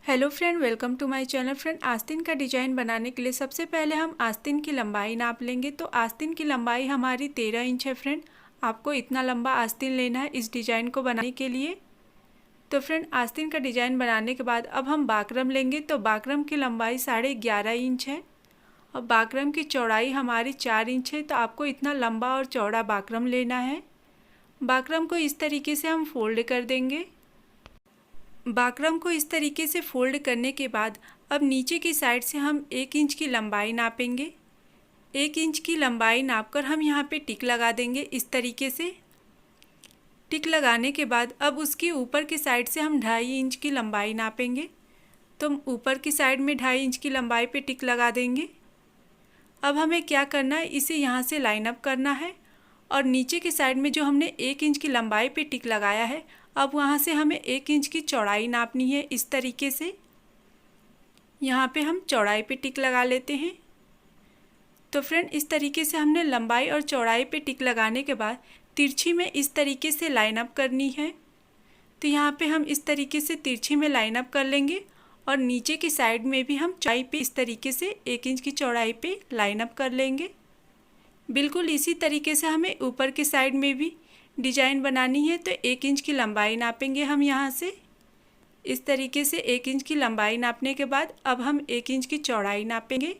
Hello friend, welcome to my channel. Friend, आस्तीन का design बनाने के लिए सबसे पहले हम आस्तीन की लंबाई नाप लेंगे। तो आस्तीन की लंबाई हमारी 13 इंच है। फ्रेंड, आपको इतना लंबा आस्तीन लेना है इस डिज़ाइन को बनाने के लिए। तो फ्रेंड, आस्तीन का डिज़ाइन बनाने के बाद अब हम बाकरम लेंगे। तो बाकरम की लंबाई 11.5 इंच है और बाकरम की चौड़ाई हमारी 4 इंच है। तो आपको इतना लंबा और चौड़ा बाकरम लेना है। बाकरम को इस तरीके से हम फोल्ड कर देंगे। बाकरम को इस तरीके से फोल्ड करने के बाद अब नीचे की साइड से हम 1 इंच की लंबाई नापेंगे। 1 इंच की लंबाई नापकर हम यहाँ पे टिक लगा देंगे इस तरीके से। टिक लगाने के बाद अब उसकी ऊपर की साइड से हम 2.5 इंच की लंबाई नापेंगे। तो हम ऊपर की साइड में 2.5 इंच की लंबाई पे टिक लगा देंगे। अब हमें क्या करना है, इसे यहाँ से लाइन अप करना है और नीचे की साइड में जो हमने 1 इंच की लंबाई पे टिक लगाया है, अब वहाँ से हमें 1 इंच की चौड़ाई नापनी है इस तरीके से। यहाँ पे हम चौड़ाई पे टिक लगा लेते हैं। तो फ्रेंड, इस तरीके से हमने लंबाई और चौड़ाई पे टिक लगाने के बाद तिरछी में इस तरीके से लाइन अप करनी है। तो यहाँ पे हम इस तरीके से तिरछी में लाइन अप कर लेंगे और नीचे की साइड में भी हम चौड़ाई पे इस तरीके से 1 इंच की चौड़ाई पे लाइन अप कर लेंगे। बिल्कुल इसी तरीके से हमें ऊपर की साइड में भी डिजाइन बनानी है। तो 1 इंच की लंबाई नापेंगे हम यहाँ से। इस तरीके से 1 इंच की लंबाई नापने के बाद अब हम 1 इंच की चौड़ाई नापेंगे।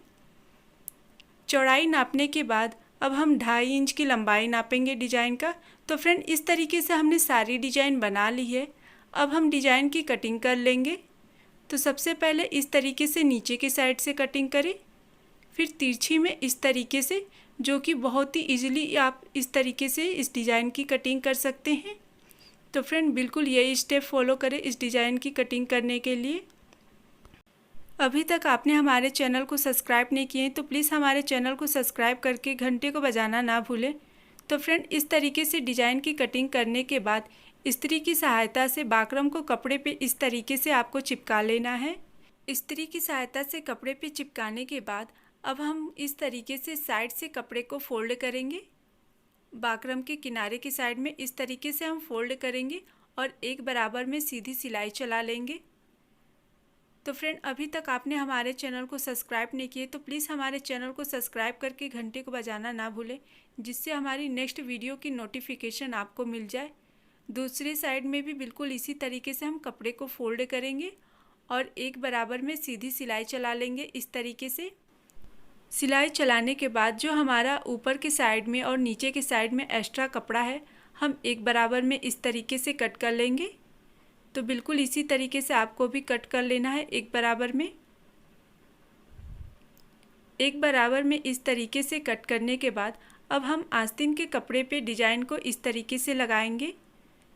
चौड़ाई नापने के बाद अब हम 2.5 इंच की लंबाई नापेंगे डिजाइन का। तो फ्रेंड, इस तरीके से हमने सारी डिजाइन बना ली है। अब हम डिजाइन की कटिंग कर लेंगे। तो सबसे पहले इस तरीके से नीचे की साइड से कटिंग करें, फिर तिरछी में इस तरीके से, जो कि बहुत ही इजीली आप इस तरीके से इस डिज़ाइन की कटिंग कर सकते हैं। तो फ्रेंड, बिल्कुल यही स्टेप फॉलो करें इस डिज़ाइन की कटिंग करने के लिए। अभी तक आपने हमारे चैनल को सब्सक्राइब नहीं किए तो प्लीज़ हमारे चैनल को सब्सक्राइब करके घंटे को बजाना ना भूलें। तो फ्रेंड, इस तरीके से डिज़ाइन की कटिंग करने के बाद इस्त्री की सहायता से बाकरम को कपड़े पे इस तरीके से आपको चिपका लेना है। इस्त्री की सहायता से कपड़े पे चिपकाने के बाद अब हम इस तरीके से साइड से कपड़े को फोल्ड करेंगे। बाकरम के किनारे की साइड में इस तरीके से हम फोल्ड करेंगे और एक बराबर में सीधी सिलाई चला लेंगे। तो फ्रेंड, अभी तक आपने हमारे चैनल को सब्सक्राइब नहीं किए तो प्लीज़ हमारे चैनल को सब्सक्राइब करके घंटे को बजाना ना भूलें, जिससे हमारी नेक्स्ट वीडियो की नोटिफिकेशन आपको मिल जाए। दूसरी साइड में भी बिल्कुल इसी तरीके से हम कपड़े को फोल्ड करेंगे और एक बराबर में सीधी सिलाई चला लेंगे इस तरीके से। सिलाई चलाने के बाद जो हमारा ऊपर की साइड में और नीचे की साइड में एक्स्ट्रा कपड़ा है, हम एक बराबर में इस तरीके से कट कर लेंगे। तो बिल्कुल इसी तरीके से आपको भी कट कर लेना है एक बराबर में। एक बराबर में इस तरीके से कट करने के बाद अब हम आस्तीन के कपड़े पे डिज़ाइन को इस तरीके से लगाएंगे।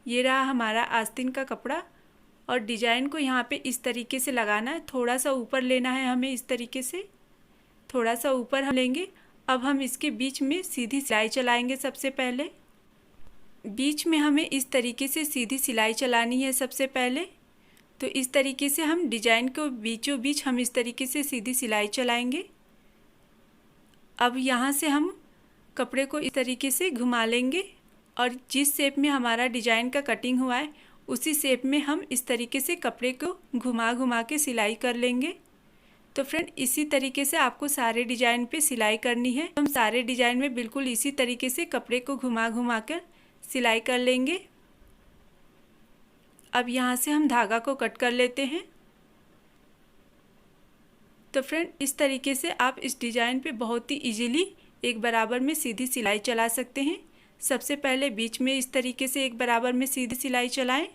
ये रहा हमारा आस्तीन का कपड़ा और डिज़ाइन को यहाँ पे इस तरीके से लगाना है। थोड़ा सा ऊपर लेना है हमें, इस तरीके से थोड़ा सा ऊपर हम लेंगे। अब हम इसके बीच में सीधी सिलाई चलाएंगे। सबसे पहले बीच में हमें इस तरीके से सीधी सिलाई चलानी है सबसे पहले। तो इस तरीके से हम डिजाइन को बीचों बीच हम इस तरीके से सीधी सिलाई चलाएंगे। अब यहाँ से हम कपड़े को इस तरीके से घुमा लेंगे और जिस शेप में हमारा डिजाइन का कटिंग हुआ है उसी शेप में हम इस तरीके से कपड़े को घुमा घुमा के सिलाई कर लेंगे। तो फ्रेंड, इसी तरीके से आपको सारे डिजाइन पे सिलाई करनी है। हम सारे डिजाइन में बिल्कुल इसी तरीके से कपड़े को घुमा घुमा कर सिलाई कर लेंगे। अब यहाँ से हम धागा को कट कर लेते हैं। तो फ्रेंड, इस तरीके से आप इस डिजाइन पे बहुत ही इजीली एक बराबर में सीधी सिलाई चला सकते हैं। सबसे पहले बीच में इस तरीके से एक बराबर में सीधी सिलाई चलाएं।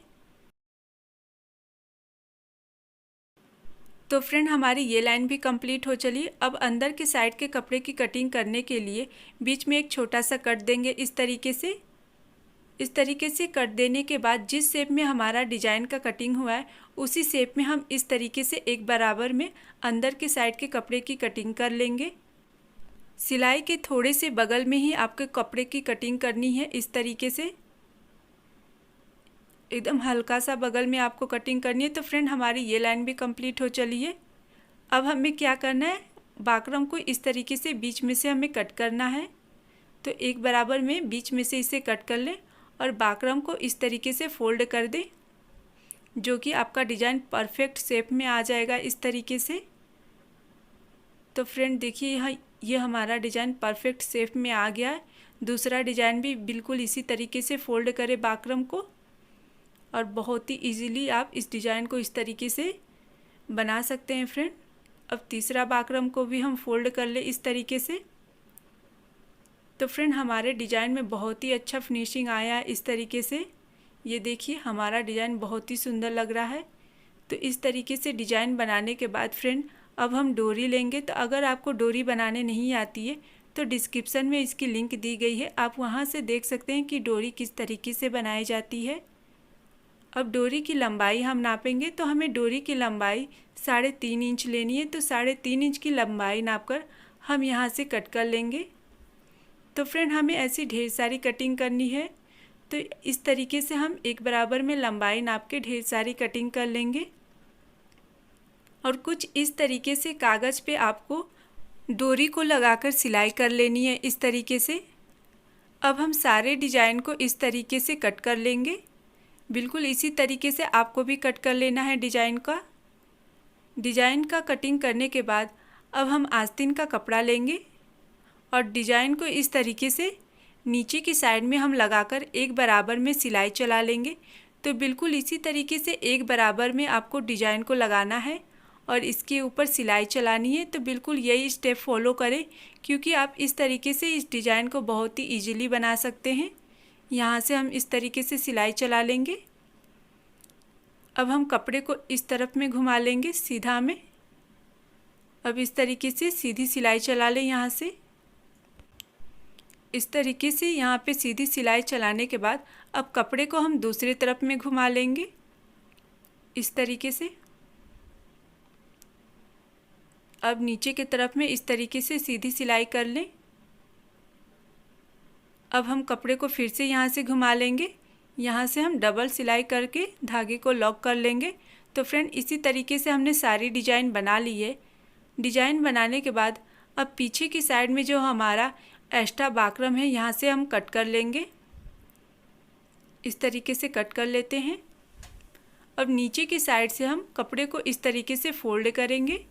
तो फ्रेंड, हमारी ये लाइन भी कंप्लीट हो चली। अब अंदर के साइड के कपड़े की कटिंग करने के लिए बीच में एक छोटा सा कट देंगे इस तरीके से। इस तरीके से कट देने के बाद जिस शेप में हमारा डिजाइन का कटिंग हुआ है उसी शेप में हम इस तरीके से एक बराबर में अंदर के साइड के कपड़े की कटिंग कर लेंगे। सिलाई के थोड़े से बगल में ही आपके कपड़े की कटिंग करनी है। इस तरीके से एकदम हल्का सा बगल में आपको कटिंग करनी है। तो फ्रेंड, हमारी ये लाइन भी कंप्लीट हो चली है। अब हमें क्या करना है, बाकरम को इस तरीके से बीच में से हमें कट करना है। तो एक बराबर में बीच में से इसे कट कर लें और बाकरम को इस तरीके से फोल्ड कर दें। जो कि आपका डिज़ाइन परफेक्ट शेप में आ जाएगा इस तरीके से। तो फ्रेंड देखिए यहाँ ये हमारा डिज़ाइन परफेक्ट शेप में आ गया है। दूसरा डिज़ाइन भी बिल्कुल इसी तरीके से फोल्ड करें बाकरम को, और बहुत ही इजीली आप इस डिज़ाइन को इस तरीके से बना सकते हैं फ्रेंड। अब तीसरा बाकरम को भी हम फोल्ड कर ले इस तरीके से। तो फ्रेंड हमारे डिज़ाइन में बहुत ही अच्छा फिनिशिंग आया है इस तरीके से। ये देखिए हमारा डिज़ाइन बहुत ही सुंदर लग रहा है। तो इस तरीके से डिज़ाइन बनाने के बाद फ्रेंड अब हम डोरी लेंगे। तो अगर आपको डोरी बनाने नहीं आती है तो डिस्क्रिप्शन में इसकी लिंक दी गई है, आप वहाँ से देख सकते हैं कि डोरी किस तरीके से बनाई जाती है। अब डोरी की लंबाई हम नापेंगे। तो हमें डोरी की लंबाई 3.5 इंच लेनी है। तो 3.5 इंच की लंबाई नापकर हम यहाँ से कट कर लेंगे। तो फ्रेंड हमें ऐसी ढेर सारी कटिंग करनी है। तो इस तरीके से हम एक बराबर में लंबाई नाप के ढेर सारी कटिंग कर लेंगे। और कुछ इस तरीके से कागज़ पे आपको डोरी को लगाकर सिलाई कर लेनी है इस तरीके से। अब हम सारे डिज़ाइन को इस तरीके से कट कर लेंगे। बिल्कुल इसी तरीके से आपको भी कट कर लेना है डिज़ाइन का। डिज़ाइन का कटिंग करने के बाद अब हम आस्तीन का कपड़ा लेंगे और डिज़ाइन को इस तरीके से नीचे की साइड में हम लगाकर एक बराबर में सिलाई चला लेंगे। तो बिल्कुल इसी तरीके से एक बराबर में आपको डिज़ाइन को लगाना है और इसके ऊपर सिलाई चलानी है। तो बिल्कुल यही स्टेप फॉलो करें, क्योंकि आप इस तरीके से इस डिज़ाइन को बहुत ही इजीली बना सकते हैं। यहाँ से हम इस तरीके से सिलाई चला लेंगे। अब हम कपड़े को इस तरफ में घुमा लेंगे सीधा में। अब इस तरीके से सीधी सिलाई चला लें यहाँ से। इस तरीके से यहाँ पे सीधी सिलाई चलाने के बाद अब कपड़े को हम दूसरी तरफ में घुमा लेंगे इस तरीके से। अब नीचे की तरफ में इस तरीके से सीधी सिलाई कर लें। अब हम कपड़े को फिर से यहाँ से घुमा लेंगे। यहाँ से हम डबल सिलाई करके धागे को लॉक कर लेंगे। तो फ्रेंड इसी तरीके से हमने सारी डिज़ाइन बना ली है। डिज़ाइन बनाने के बाद अब पीछे की साइड में जो हमारा एक्स्ट्रा बाकरम है यहाँ से हम कट कर लेंगे। इस तरीके से कट कर लेते हैं। अब नीचे की साइड से हम कपड़े को इस तरीके से फोल्ड करेंगे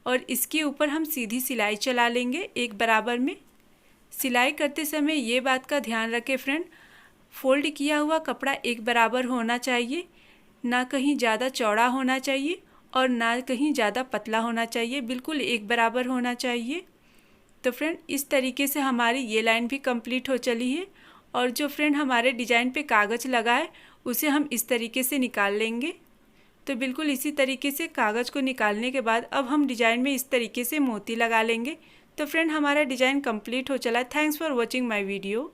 और इसके ऊपर हम सीधी सिलाई चला लेंगे एक बराबर में। सिलाई करते समय ये बात का ध्यान रखें फ्रेंड, फोल्ड किया हुआ कपड़ा एक बराबर होना चाहिए, ना कहीं ज़्यादा चौड़ा होना चाहिए और ना कहीं ज़्यादा पतला होना चाहिए, बिल्कुल एक बराबर होना चाहिए। तो फ्रेंड इस तरीके से हमारी ये लाइन भी कंप्लीट हो चली है। और जो फ्रेंड हमारे डिज़ाइन पे कागज़ लगा है उसे हम इस तरीके से निकाल लेंगे। तो बिल्कुल इसी तरीके से कागज़ को निकालने के बाद अब हम डिज़ाइन में इस तरीके से मोती लगा लेंगे। तो फ्रेंड हमारा डिज़ाइन कंप्लीट हो चला है। Thanks for watching my video.